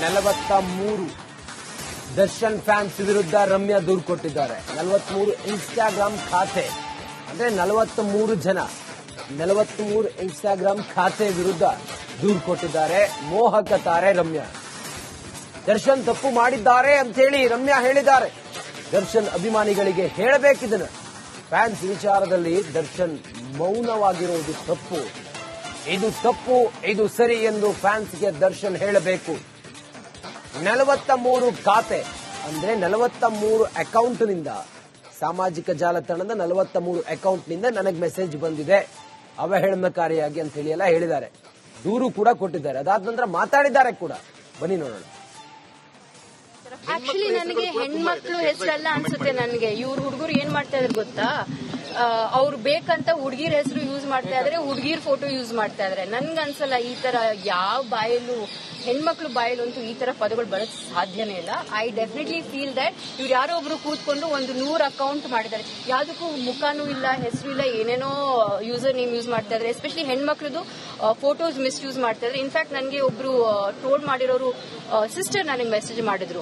43 Darshan fans ವಿರುದ್ಧ ರಮ್ಯಾ ದೂರು ಕೊಟ್ಟಿದ್ದಾರೆ. 43 ಇನ್ಸ್ಟಾಗ್ರಾಮ್ ಖಾತೆ ಅಂದ್ರೆ 43 ಇನ್ಸ್ಟಾಗ್ರಾಮ್ ಖಾತೆ ವಿರುದ್ಧ ದೂರು ಕೊಟ್ಟಿದ್ದಾರೆ ಮೋಹಕ ತಾರೆ ರಮ್ಯಾ. ದರ್ಶನ್ ತಪ್ಪು ಮಾಡಿದ್ದಾರೆ ಅಂತ ಹೇಳಿ ರಮ್ಯಾ ಹೇಳಿದ್ದಾರೆ. ದರ್ಶನ್ ಅಭಿಮಾನಿಗಳಿಗೆ ಹೇಳಬೇಕಿದನ್ನ. ಫ್ಯಾನ್ಸ್ ವಿಚಾರದಲ್ಲಿ ದರ್ಶನ್ ಮೌನವಾಗಿರುವುದು ತಪ್ಪು, ಇದು ಸರಿ ಎಂದು ಫ್ಯಾನ್ಸ್ಗೆ ದರ್ಶನ್ ಹೇಳಬೇಕು. 43 ಖಾತೆ ಅಂದ್ರೆ 43 ಅಕೌಂಟ್ನಿಂದ, ಸಾಮಾಜಿಕ ಜಾಲತಾಣದ 43 ಅಕೌಂಟ್ನಿಂದ ನನಗೆ ಮೆಸೇಜ್ ಬಂದಿದೆ ಅವಹೇಳನಕಾರಿಯಾಗಿ ಅಂತ ಹೇಳಿ ಎಲ್ಲ ಹೇಳಿದ್ದಾರೆ. ದೂರು ಕೂಡ ಕೊಟ್ಟಿದ್ದಾರೆ. ಅದಾದ ನಂತರ ಮಾತಾಡಿದ್ದಾರೆ ಕೂಡ. ಬನ್ನಿ ನೋಡೋಣ. ಆಕ್ಚುಲಿ ನನಗೆ ಹೆಣ್ಮಕ್ಳು ಹೆಸರಲ್ಲ ಅನ್ಸುತ್ತೆ. ನನಗೆ ಇವ್ರು ಹುಡುಗರು ಏನ್ ಮಾಡ್ತಾ ಇದಾರೆ ಗೊತ್ತಾ, ಅವ್ರು ಬೇಕಂತ ಹುಡುಗಿರ್ ಹೆಸರು ಯೂಸ್ ಮಾಡ್ತಾ ಇದಾರೆ, ಹುಡುಗಿರ್ ಫೋಟೋ ಯೂಸ್ ಮಾಡ್ತಾ ಇದಾರೆ. ನನ್ಗೆ ಅನ್ಸಲ್ಲ ಈ ತರ ಯಾವ ಬಾಯಲ್ಲೂ ಹೆಣ್ಮಕ್ಳು ಬಾಯಲ್ಲಂತೂ ಈ ತರ ಪದಗಳು ಬರೋಕ್ ಸಾಧ್ಯನೇ ಇಲ್ಲ. ಐ ಡೆಫಿನೆಟ್ಲಿ ಫೀಲ್ ದಟ್ ಇವ್ರು ಯಾರೋ ಒಬ್ರು ಕೂತ್ಕೊಂಡು ಒಂದು 100 ಅಕೌಂಟ್ ಮಾಡಿದ್ದಾರೆ. ಯಾವ್ದಕ್ಕೂ ಮುಖನೂ ಇಲ್ಲ, ಹೆಸರು ಇಲ್ಲ, ಏನೇನೋ ಯೂಸರ್ ನೇಮ್ ಯೂಸ್ ಮಾಡ್ತಾ ಇದಾರೆ. ಎಸ್ಪೆಷಲಿ ಹೆಣ್ಮಕ್ಳದು ಫೋಟೋಸ್ ಮಿಸ್ಯೂಸ್ ಮಾಡ್ತಾ ಇದ್ದಾರೆ. ಇನ್ಫ್ಯಾಕ್ಟ್ ನನಗೆ ಒಬ್ರು ಟ್ರೋಲ್ ಮಾಡಿರೋರು ಸಿಸ್ಟರ್ ನನಗೆ ಮೆಸೇಜ್ ಮಾಡಿದ್ರು,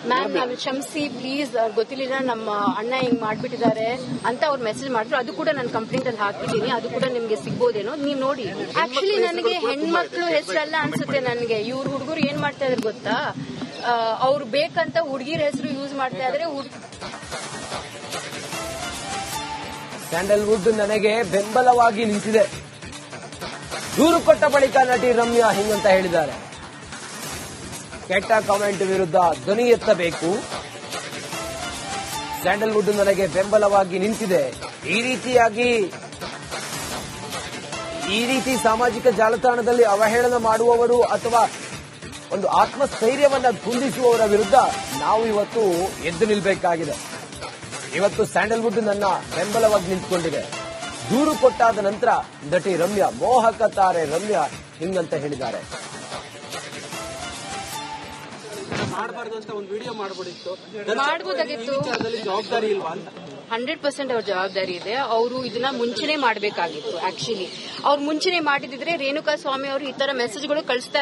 ಮ್ಯಾಮ್ ನಾನು ಕ್ಷಮಿಸಿ ಪ್ಲೀಸ್, ಗೊತ್ತಿಲ್ಲ ನಮ್ಮ ಅಣ್ಣ ಹಿಂಗ್ ಮಾಡ್ಬಿಟ್ಟಿದ್ದಾರೆ ಅಂತ ಅವ್ರು ಮೆಸೇಜ್ ಮಾಡಿದ್ರು. ಅದು ಕೂಡ ನಾನು ಕಂಪ್ಲೇಂಟ್ ಅಲ್ಲಿ ಹಾಕಿದ್ದೀನಿ. ಅದು ಕೂಡ ನಿಮ್ಗೆ ಸಿಗ್ಬೋದೇನೋ, ನೀವು ನೋಡಿ. ಆಕ್ಚುಲಿ ನನಗೆ ಹೆಣ್ಮಕ್ಳು ಹೆಸರಲ್ಲ ಅನ್ಸುತ್ತೆ. ನನಗೆ ಇವ್ರು ಹುಡುಗರು ಏನ್ ಮಾಡ್ತಾ ಇದಾರೆ ಗೊತ್ತಾ, ಅವ್ರು ಬೇಕಂತ ಹುಡುಗಿರ್ ಹೆಸರು ಯೂಸ್ ಮಾಡ್ತಾ ಇದಾರೆ. ಸ್ಯಾಂಡಲ್ವುಡ್ ನನಗೆ ಬೆಂಬಲವಾಗಿ ನಿಂತಿದೆ. ದೂರು ಕೊಟ್ಟ ಬಳಿಕ ನಟಿ ರಮ್ಯಾ ಹಿಂಗಂತ ಹೇಳಿದ್ದಾರೆ. ಕೆಟ್ಟ ಕಾಮೆಂಟ್ ವಿರುದ್ಧ ಧ್ವನಿ ಎತ್ತಬೇಕು. ಸ್ಯಾಂಡಲ್ವುಡ್ ನನಗೆ ಬೆಂಬಲವಾಗಿ ನಿಂತಿದೆ. ಈ ರೀತಿ ಸಾಮಾಜಿಕ ಜಾಲತಾಣದಲ್ಲಿ ಅವಹೇಳನ ಮಾಡುವವರು ಅಥವಾ ಒಂದು ಆತ್ಮಸ್ಥೈರ್ಯವನ್ನ ಕುಂದಿಸುವವರ ವಿರುದ್ಧ ನಾವು ಇವತ್ತು ಎದ್ದು ನಿಲ್ಲಬೇಕಾಗಿದೆ. ಇವತ್ತು ಸ್ಯಾಂಡಲ್ವುಡ್ ನನ್ನ ಬೆಂಬಲವಾಗಿ ನಿಂತ್ಕೊಂಡಿದೆ. ದೂರು ಕೊಟ್ಟಾದ ನಂತರ ನಟಿ ರಮ್ಯಾ, ಮೋಹಕ ತಾರೆ ರಮ್ಯಾ ಹಿಂಗಂತ ಹೇಳಿದ್ದಾರೆ. ಮಾಡಬಹುದಾಗಿತ್ತು. ಜವಾಬ್ದಾರಿ ಇಲ್ವಾ? 100% ಅವ್ರ ಜವಾಬ್ದಾರಿ ಇದೆ. ಅವರು ಇದನ್ನ ಮುಂಚೆನೆ ಮಾಡಬೇಕಾಗಿತ್ತು. ಆಕ್ಚುಲಿ ಅವ್ರು ಮುಂಚೆನೆ ಮಾಡಿದಿದ್ರೆ ರೇಣುಕಾ ಸ್ವಾಮಿ ಅವರು ಈ ತರ ಮೆಸೇಜ್ಗಳು ಕಳಿಸ್ತಾ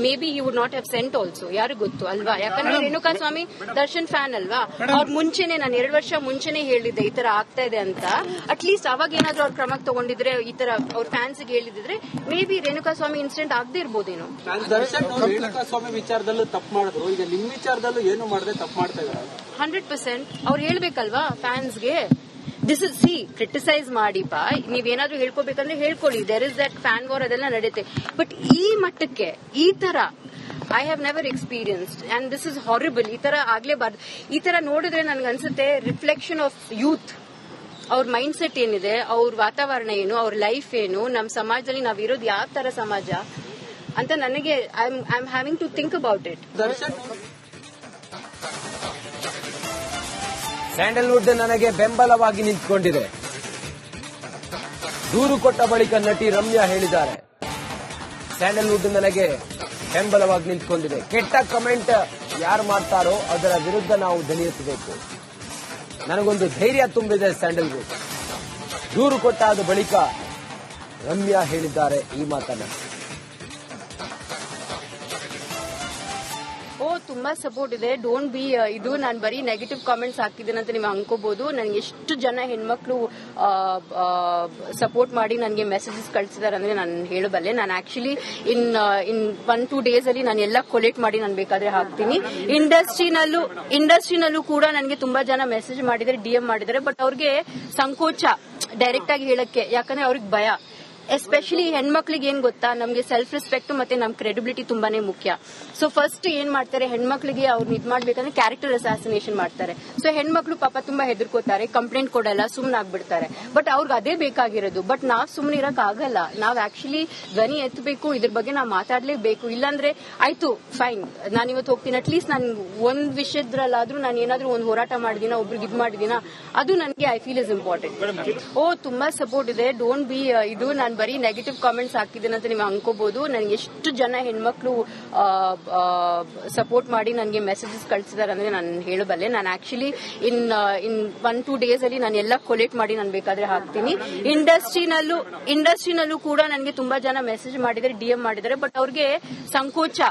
maybe you would not have sent also. ಯಾರು ಗೊತ್ತು ಅಲ್ವಾ? ಯಾಕಂದ್ರೆ ರೇಣುಕಾ ಸ್ವಾಮಿ ದರ್ಶನ್ ಫ್ಯಾನ್ ಅಲ್ವಾ. ಅವ್ರ ಮುಂಚೆನೆ, ನಾನು 2 ವರ್ಷ ಮುಂಚೆನೆ ಹೇಳಿದ್ದೆ ಈ ತರ ಆಗ್ತಾ ಇದೆ ಅಂತ. ಅಟ್ಲೀಸ್ಟ್ ಅವಾಗ ಏನಾದ್ರು ಅವ್ರ ಕ್ರಮ ತಗೊಂಡಿದ್ರೆ, ಈ ತರ ಅವ್ರ ಫ್ಯಾನ್ಸ್ ಗೆ ಹೇಳಿದ್ರೆ maybe Renuka Swamy incident ಆಗದೆ ಇರ್ಬೋದೇನೋ. ದರ್ಶನ್ ರೇಣುಕಾ ಸ್ವಾಮಿ ವಿಚಾರದಲ್ಲೂ ತಪ್ಪು ಮಾಡಿದ್ರು, ಈಗ ನಿಮ್ ವಿಚಾರದಲ್ಲೂ ಏನು ಮಾಡದೆ ತಪ್ಪು ಮಾಡ್ತಾ ಇದ್ದಾರೆ. 100% ಅವ್ರು ಹೇಳ್ಬೇಕಲ್ವಾ ಫ್ಯಾನ್ಸ್ಗೆ. ದಿಸ್ ಇಸ್ ಕ್ರಿಟಿಸೈಸ್ ಮಾಡಿಪ್ಪ, ನೀವೇನಾದ್ರೂ ಹೇಳ್ಕೋಬೇಕಂದ್ರೆ ಹೇಳ್ಕೊಳ್ಳಿ. There is that fan war, ಅದೆಲ್ಲ ನಡೆಯುತ್ತೆ. ಬಟ್ ಈ ಮಟ್ಟಕ್ಕೆ ಈ ತರ I have never experienced and this is horrible. ಈ ತರ ಆಗ್ಲೇಬಾರ್ದು. ಈ ತರ ನೋಡಿದ್ರೆ ನನ್ಗನ್ಸುತ್ತೆ ರಿಫ್ಲೆಕ್ಷನ್ ಆಫ್ ಯೂತ್. ಅವ್ರ ಮೈಂಡ್ ಸೆಟ್ ಏನಿದೆ, ಅವ್ರ ವಾತಾವರಣ ಏನು, ಅವ್ರ ಲೈಫ್ ಏನು, ನಮ್ಮ ಸಮಾಜದಲ್ಲಿ ನಾವಿರೋದು ಯಾವ ತರ ಸಮಾಜ ಅಂತ ನನಗೆ I am having to think about it. Sandalwood ನನಗೆ ಬೆಂಬಲವಾಗಿ ನಿಂತ್ಕೊಂಡಿದೆ. ದೂರು ಕೊಟ್ಟ ಬಳಿಕ ನಟಿ ರಮ್ಯಾ ಹೇಳಿದ್ದಾರೆ. ಸ್ಯಾಂಡಲ್ವುಡ್ ನನಗೆ ಬೆಂಬಲವಾಗಿ ನಿಂತ್ಕೊಂಡಿದೆ. ಕೆಟ್ಟ ಕಮೆಂಟ್ ಯಾರು ಮಾಡ್ತಾರೋ ಅದರ ವಿರುದ್ಧ ನಾವು ಧ್ವನಿ ಎತ್ತಬೇಕು. ನನಗೊಂದು ಧೈರ್ಯ ತುಂಬಿದೆ ಸ್ಯಾಂಡಲ್ವುಡ್. ದೂರು ಕೊಟ್ಟಾದ ಬಳಿಕ ರಮ್ಯಾ ಹೇಳಿದ್ದಾರೆ ಈ ಮಾತನ್ನ. ತುಂಬಾ ಸಪೋರ್ಟ್ ಇದೆ. ಡೋಂಟ್ ಬಿ ಇದು ನಾನು ಬರೀ ನೆಗೆಟಿವ್ ಕಾಮೆಂಟ್ಸ್ ಹಾಕಿದ್ದೇನೆ ಅಂತ ನೀವು ಅನ್ಕೋಬಹುದು. ನನಗೆ ಎಷ್ಟು ಜನ ಹೆಣ್ಮಕ್ಳು ಸಪೋರ್ಟ್ ಮಾಡಿ ನನಗೆ ಮೆಸೇಜಸ್ ಕಳಿಸಿದಾರೆ ಅಂದ್ರೆ ನಾನು ಹೇಳಬಲ್ಲೆ. ನಾನು ಆಕ್ಚುಲಿ ಇನ್ 1-2 ಡೇಸ್ ಅಲ್ಲಿ ನಾನು ಎಲ್ಲ ಕೊಲೆಕ್ಟ್ ಮಾಡಿ ನಾನು ಬೇಕಾದ್ರೆ ಹಾಕ್ತೀನಿ. ಇಂಡಸ್ಟ್ರಿನಲ್ಲೂ ಕೂಡ ನನಗೆ ತುಂಬಾ ಜನ ಮೆಸೇಜ್ ಮಾಡಿದ್ದಾರೆ, DM ಮಾಡಿದ್ದಾರೆ. ಬಟ್ ಅವ್ರಿಗೆ ಸಂಕೋಚ ಡೈರೆಕ್ಟ್ ಆಗಿ ಹೇಳಕ್ಕೆ, ಯಾಕಂದ್ರೆ ಅವ್ರಿಗೆ ಭಯ. ಎಸ್ಪೆಷಲಿ ಹೆಣ್ಮಕ್ಳಿಗೆ ಏನ್ ಗೊತ್ತಾ, ನಮ್ಗೆ ಸೆಲ್ಫ್ ರೆಸ್ಪೆಕ್ಟ್ ಮತ್ತೆ ನಮ್ ಕ್ರೆಡಿಬಿಲಿಟಿ ತುಂಬಾನೇ ಮುಖ್ಯ. ಸೊ ಫಸ್ಟ್ ಏನ್ ಮಾಡ್ತಾರೆ, ಹೆಣ್ಮಕ್ಳಿಗೆ ಅವ್ರನ್ನ ಇದ್ ಮಾಡ್ಬೇಕಂದ್ರೆ ಕ್ಯಾರೆಕ್ಟರ್ ಅಸಾಸಿನೇಷನ್ ಮಾಡ್ತಾರೆ. ಸೊ ಹೆಣ್ಮಕ್ಳು ಪಾಪ ತುಂಬಾ ಹೆದರ್ಕೋತಾರೆ, ಕಂಪ್ಲೇಂಟ್ ಕೊಡಲ್ಲ, ಸುಮ್ನೆ ಆಗ್ಬಿಡ್ತಾರೆ. ಬಟ್ ಅವ್ರಿಗೆ ಅದೇ ಬೇಕಾಗಿರೋದು. ಬಟ್ ನಾವ್ ಸುಮ್ನೆ ಇರಕ್ ಆಗಲ್ಲ. ನಾವ್ ಆಕ್ಚುಲಿ ಧ್ವನಿ ಎತ್ತಬೇಕು, ಇದ್ರ ಬಗ್ಗೆ ನಾವ್ ಮಾತಾಡ್ಲೇಬೇಕು. ಇಲ್ಲಾಂದ್ರೆ ಆಯ್ತು ಫೈನ್, ನಾನು ಇವತ್ತು ಹೋಗ್ತೀನಿ, ಅಟ್ಲೀಸ್ಟ್ ನಾನು ಒಂದ್ ವಿಷಯದ್ರಲ್ಲಾದ್ರೂ ನಾನು ಏನಾದ್ರೂ ಒಂದು ಹೋರಾಟ ಮಾಡಿದಿನ, ಒಬ್ರಿಗೆ ಇದ್ ಮಾಡಿದಿನ, ಅದು ನನಗೆ ಐ ಫೀಲ್ ಇಸ್ ಇಂಪಾರ್ಟೆಂಟ್. ತುಂಬಾ ಸಪೋರ್ಟ್ ಇದೆ. ಡೋಂಟ್ ಬಿ ಇದು ನಾನು ಬರೀ ನೆಗೆಟಿವ್ ಕಾಮೆಂಟ್ಸ್ ಹಾಕಿದ್ದೇನೆ ಅಂತ ನೀವು ಅನ್ಕೋಬಹುದು. ನನಗೆ ಎಷ್ಟು ಜನ ಹೆಣ್ಮಕ್ಳು ಸಪೋರ್ಟ್ ಮಾಡಿ ನನಗೆ ಮೆಸೇಜಸ್ ಕಳಿಸಿದಾರೆ ಅಂದ್ರೆ ನಾನು ಹೇಳಬಲ್ಲೆ. ನಾನು ಆಕ್ಚುಲಿ ಇನ್ 1-2 ಡೇಸ್ ಅಲ್ಲಿ ನಾನು ಎಲ್ಲ ಕೊಲೆಕ್ಟ್ ಮಾಡಿ ನಾನು ಬೇಕಾದ್ರೆ ಹಾಕ್ತೀನಿ. ಇಂಡಸ್ಟ್ರಿನಲ್ಲೂ ಕೂಡ ನನಗೆ ತುಂಬಾ ಜನ ಮೆಸೇಜ್ ಮಾಡಿದ್ದಾರೆ, DM ಮಾಡಿದ್ದಾರೆ. ಬಟ್ ಅವ್ರಿಗೆ ಸಂಕೋಚ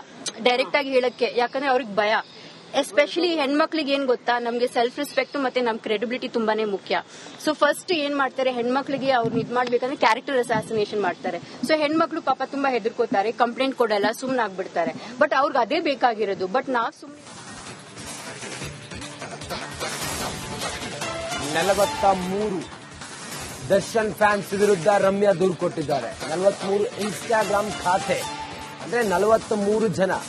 ಡೈರೆಕ್ಟ್ ಆಗಿ ಹೇಳಕ್ಕೆ, ಯಾಕಂದ್ರೆ ಅವ್ರಿಗೆ ಭಯ. ಎಸ್ಪೆಷಲಿ ಹೆಣ್ಮಕ್ಳಿಗೆ ಏನ್ ಗೊತ್ತಾ, ನಮ್ಗೆ ಸೆಲ್ಫ್ ರೆಸ್ಪೆಕ್ಟ್ ಮತ್ತೆ ನಮ್ ಕ್ರೆಡಿಬಿಲಿಟಿ ತುಂಬಾನೇ ಮುಖ್ಯ. ಸೊ ಫಸ್ಟ್ ಏನ್ ಮಾಡ್ತಾರೆ, ಹೆಣ್ಮಕ್ಳಿಗೆ ಅವ್ರನ್ನ ಇದ್ ಮಾಡ್ಬೇಕಂದ್ರೆ ಕ್ಯಾರೆಕ್ಟರ್ ಅಸಾಸಿನೇಷನ್ ಮಾಡ್ತಾರೆ. ಸೊ ಹೆಣ್ಮಕ್ಳು ಪಾಪ ತುಂಬಾ ಹೆದರ್ಕೋತಾರೆ, ಕಂಪ್ಲೇಂಟ್ ಕೊಡಲ್ಲ, ಸುಮ್ನೆ ಆಗ್ಬಿಡ್ತಾರೆ. ಬಟ್ ಅವ್ರಿಗೆ ಅದೇ ಬೇಕಾಗಿರೋದು. ಬಟ್ ನಾವ್ ಸುಮ್ನೆ 43 ದರ್ಶನ್ ಫ್ಯಾನ್ಸ್ ವಿರುದ್ಧ ರಮ್ಯಾ ದೂರು ಕೊಟ್ಟಿದ್ದಾರೆ. 43 ಇನ್ಸ್ಟಾಗ್ರಾಮ್ ಖಾತೆ ಅಂದ್ರೆ 43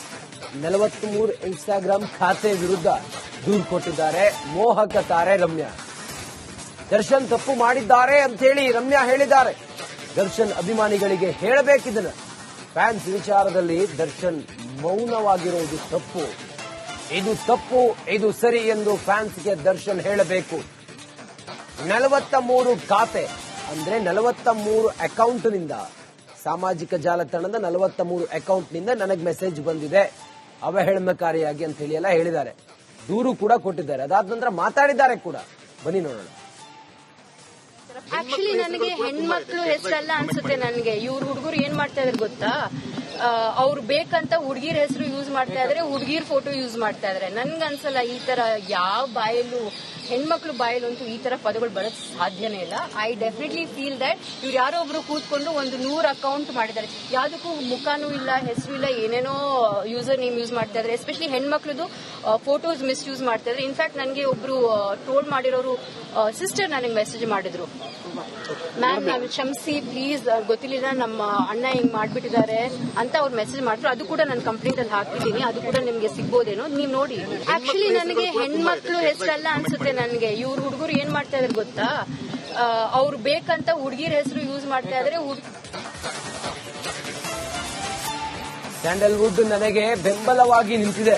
ಇನ್ಸ್ಟಾಗ್ರಾಮ್ ಖಾತೆ ವಿರುದ್ಧ ದೂರು ಕೊಟ್ಟಿದ್ದಾರೆ ಮೋಹಕ ತಾರೆ ರಮ್ಯಾ. ದರ್ಶನ್ ತಪ್ಪು ಮಾಡಿದ್ದಾರೆ ಅಂತ ಹೇಳಿ ರಮ್ಯಾ ಹೇಳಿದ್ದಾರೆ. ದರ್ಶನ್ ಅಭಿಮಾನಿಗಳಿಗೆ ಹೇಳಬೇಕಿದ್ದನ್ನ, ಫ್ಯಾನ್ಸ್ ವಿಚಾರದಲ್ಲಿ ದರ್ಶನ್ ಮೌನವಾಗಿರುವುದು ತಪ್ಪು, ಇದು ತಪ್ಪು, ಇದು ಸರಿ ಎಂದು ಫ್ಯಾನ್ಸ್ಗೆ ದರ್ಶನ್ ಹೇಳಬೇಕು. 43 ಖಾತೆ ಅಂದ್ರೆ 43 ಅಕೌಂಟ್ನಿಂದ, ಸಾಮಾಜಿಕ ಜಾಲತಾಣದ 43 ಅಕೌಂಟ್ನಿಂದ ನನಗೆ ಮೆಸೇಜ್ ಬಂದಿದೆ ಅವಹೇಳನಕಾರಿಯಾಗಿ ಅಂತ ಹೇಳಿ ಎಲ್ಲ ಹೇಳಿದ್ದಾರೆ. ದೂರು ಕೂಡ ಕೊಟ್ಟಿದ್ದಾರೆ. ಅದಾದ ನಂತರ ಮಾತಾಡಿದ್ದಾರೆ ಕೂಡ. ಬನ್ನಿ ನೋಡೋಣ. ಆಕ್ಚುಲಿ ನನಗೆ ಹೆಣ್ಮಕ್ಳು ಹೆಸರಲ್ಲ ಅನ್ಸುತ್ತೆ. ನನಗೆ ಇವ್ರ ಹುಡುಗರು ಏನ್ ಮಾಡ್ತಾ ಇದಾರೆ ಗೊತ್ತಾ, ಅವ್ರು ಬೇಕಂತ ಹುಡುಗಿರ ಹೆಸರು ಯೂಸ್ ಮಾಡ್ತಾ ಇದಾರೆ, ಹುಡುಗಿರ್ ಫೋಟೋ ಯೂಸ್ ಮಾಡ್ತಾ ಇದಾರೆ. ನನ್ಗನ್ಸಲ್ಲ ಈ ತರ ಯಾವ ಬಾಯಲ್ಲೂ, ಹೆಣ್ಮಕ್ಳು ಬಾಯಲ್ಲಂತೂ ಈ ತರ ಪದಗಳು ಬರೋದ್ ಸಾಧ್ಯನೇ ಇಲ್ಲ. ಐ ಡೆಫಿನೆಟ್ಲಿ ಫೀಲ್ ದಟ್ ಇವ್ರು ಯಾರೋ ಒಬ್ರು ಕೂತ್ಕೊಂಡು ಒಂದು 100 ಅಕೌಂಟ್ ಮಾಡಿದ್ದಾರೆ. ಯಾವ್ದಕ್ಕೂ ಮುಖಾನೂ ಇಲ್ಲ, ಹೆಸರು ಇಲ್ಲ, ಏನೇನೋ ಯೂಸರ್ ನೇಮ್ ಯೂಸ್ ಮಾಡ್ತಾ ಇದಾರೆ. ಎಸ್ಪೆಷಲಿ ಹೆಣ್ಮಕ್ಳದು ಫೋಟೋಸ್ ಮಿಸ್ ಯೂಸ್ ಮಾಡ್ತಾ ಇದಾರೆ. ಇನ್ಫ್ಯಾಕ್ಟ್ ನನಗೆ ಒಬ್ರು ಟ್ರೋಲ್ ಮಾಡಿರೋರು ಸಿಸ್ಟರ್ ನನಗೆ ಮೆಸೇಜ್ ಮಾಡಿದ್ರು, ಮ್ಯಾಮ್ ನಾವು ಕ್ಷಮಿಸಿ ಪ್ಲೀಸ್, ಗೊತ್ತಿಲ್ಲ ನಮ್ಮ ಅಣ್ಣ ಹಿಂಗ್ ಮಾಡ್ಬಿಟ್ಟಿದ್ದಾರೆ ಅಂತ ಅವ್ರು ಮೆಸೇಜ್ ಮಾಡಿದ್ರು. ಅದು ಕೂಡ ನಾನು ಕಂಪ್ಲೇಂಟ್ ಅಲ್ಲಿ ಹಾಕ್ತಿದ್ದೀನಿ, ಅದು ಕೂಡ ನಿಮ್ಗೆ ಸಿಗ್ಬೋದೇನೋ, ನೀವು ನೋಡಿ. ಆಕ್ಚುಲಿ ನನಗೆ ಹೆಣ್ಮಕ್ಳು ಹೆಸರಲ್ಲ ಅನ್ಸುತ್ತೆ. ನನಗೆ ಇವ್ರ ಹುಡುಗರು ಏನ್ ಮಾಡ್ತಾ ಇದಾರೆ ಗೊತ್ತಾ, ಅವ್ರು ಬೇಕಂತ ಹುಡುಗಿರ ಹೆಸರು ಯೂಸ್ ಮಾಡ್ತಾ ಇದಾರೆ. ಸ್ಯಾಂಡಲ್ವುಡ್ ನನಗೆ ಬೆಂಬಲವಾಗಿ ನಿಂತಿದೆ.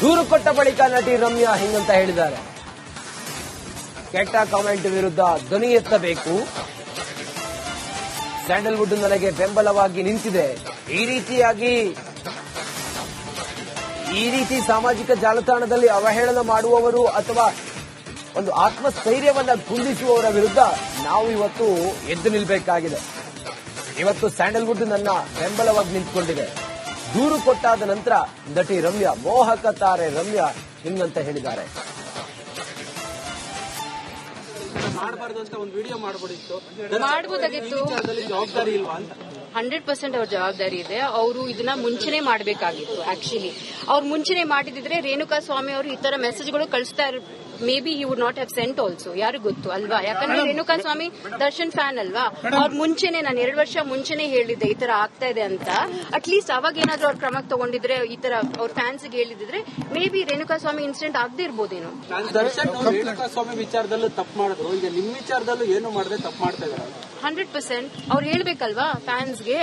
ದೂರು ಕೊಟ್ಟ ಬಳಿಕ ನಟಿ ರಮ್ಯಾ ಹಿಂಗಂತ ಹೇಳಿದ್ದಾರೆ. ಕೆಟ್ಟ ಕಾಮೆಂಟ್ ವಿರುದ್ಧ ಧ್ವನಿ ಎತ್ತಬೇಕು. ಸ್ಯಾಂಡಲ್ವುಡ್ ನನಗೆ ಬೆಂಬಲವಾಗಿ ನಿಂತಿದೆ. ಈ ರೀತಿ ಸಾಮಾಜಿಕ ಜಾಲತಾಣದಲ್ಲಿ ಅವಹೇಳನ ಮಾಡುವವರು ಅಥವಾ ಒಂದು ಆತ್ಮಸ್ಥೈರ್ಯವನ್ನ ಕುಂದಿಸುವವರ ವಿರುದ್ಧ ನಾವು ಇವತ್ತು ಎದ್ದು ನಿಲ್ಲಬೇಕಾಗಿದೆ. ಇವತ್ತು ಸ್ಯಾಂಡಲ್ವುಡ್ ನನ್ನ ಬೆಂಬಲವಾಗಿ ನಿಂತ್ಕೊಂಡಿದೆ. ದೂರು ಕೊಟ್ಟಾದ ನಂತರ ನಟಿ ರಮ್ಯಾ, ಮೋಹಕ ತಾರೆ ರಮ್ಯಾ ಹಿಂಗಂತ ಹೇಳಿದ್ದಾರೆ. ಮಾಡಬಾರ್ದಂತ ಒಂದು ವಿಡಿಯೋ ಮಾಡಬಹುದಿತ್ತು, ಮಾಡಬಹುದಾಗಿತ್ತು. ಜವಾಬ್ದಾರಿ ಇಲ್ವಾ ಅಂತ? 100% ಅವ್ರ ಜವಾಬ್ದಾರಿ ಇದೆ. ಅವರು ಇದನ್ನ ಮುಂಚೆನೆ ಮಾಡಬೇಕಾಗಿತ್ತು. ಆಕ್ಚುಲಿ ಅವ್ರು ಮುಂಚೆನೆ ಮಾಡಿದಿದ್ರೆ ರೇಣುಕಾ ಸ್ವಾಮಿ ಅವರು ಈ ತರ ಮೆಸೇಜ್ಗಳು ಕಳಿಸ್ತಾ may be he would not have sent also. ಯಾರು ಗೊತ್ತು ಅಲ್ವಾ? ಯಾಕಂದ್ರೆ ರೇಣುಕಾ ಸ್ವಾಮಿ ದರ್ಶನ್ ಫ್ಯಾನ್ ಅಲ್ವಾ. ಅವ್ರ ಮುಂಚೆನೆ, ನಾನು 2 ವರ್ಷ ಮುಂಚೆನೆ ಹೇಳಿದ್ದೆ ಈ ತರ ಆಗ್ತಾ ಇದೆ ಅಂತ. ಅಟ್ಲೀಸ್ಟ್ ಅವಾಗ ಏನಾದ್ರು ಅವ್ರ ಕ್ರಮ ತಗೊಂಡಿದ್ರೆ, ಈ ತರ ಅವ್ರ ಫ್ಯಾನ್ಸ್ ಗೆ ಹೇಳಿದ್ರೆ maybe Renuka Swamy incident ಆಗದೆ ಇರ್ಬೋದೇನೋ. ದರ್ಶನ್ ರೇಣುಕಾ ಸ್ವಾಮಿ ವಿಚಾರದಲ್ಲೂ ತಪ್ಪು ಮಾಡಿದ್ರು, ಈಗ ನಿಮ್ಮ ವಿಚಾರದಲ್ಲೂ ಏನು ಮಾಡದೆ ತಪ್ಪು ಮಾಡ್ತಾ ಇದ್ದಾರೆ. 100% ಅವ್ರು ಹೇಳ್ಬೇಕಲ್ವಾ ಫ್ಯಾನ್ಸ್ಗೆ.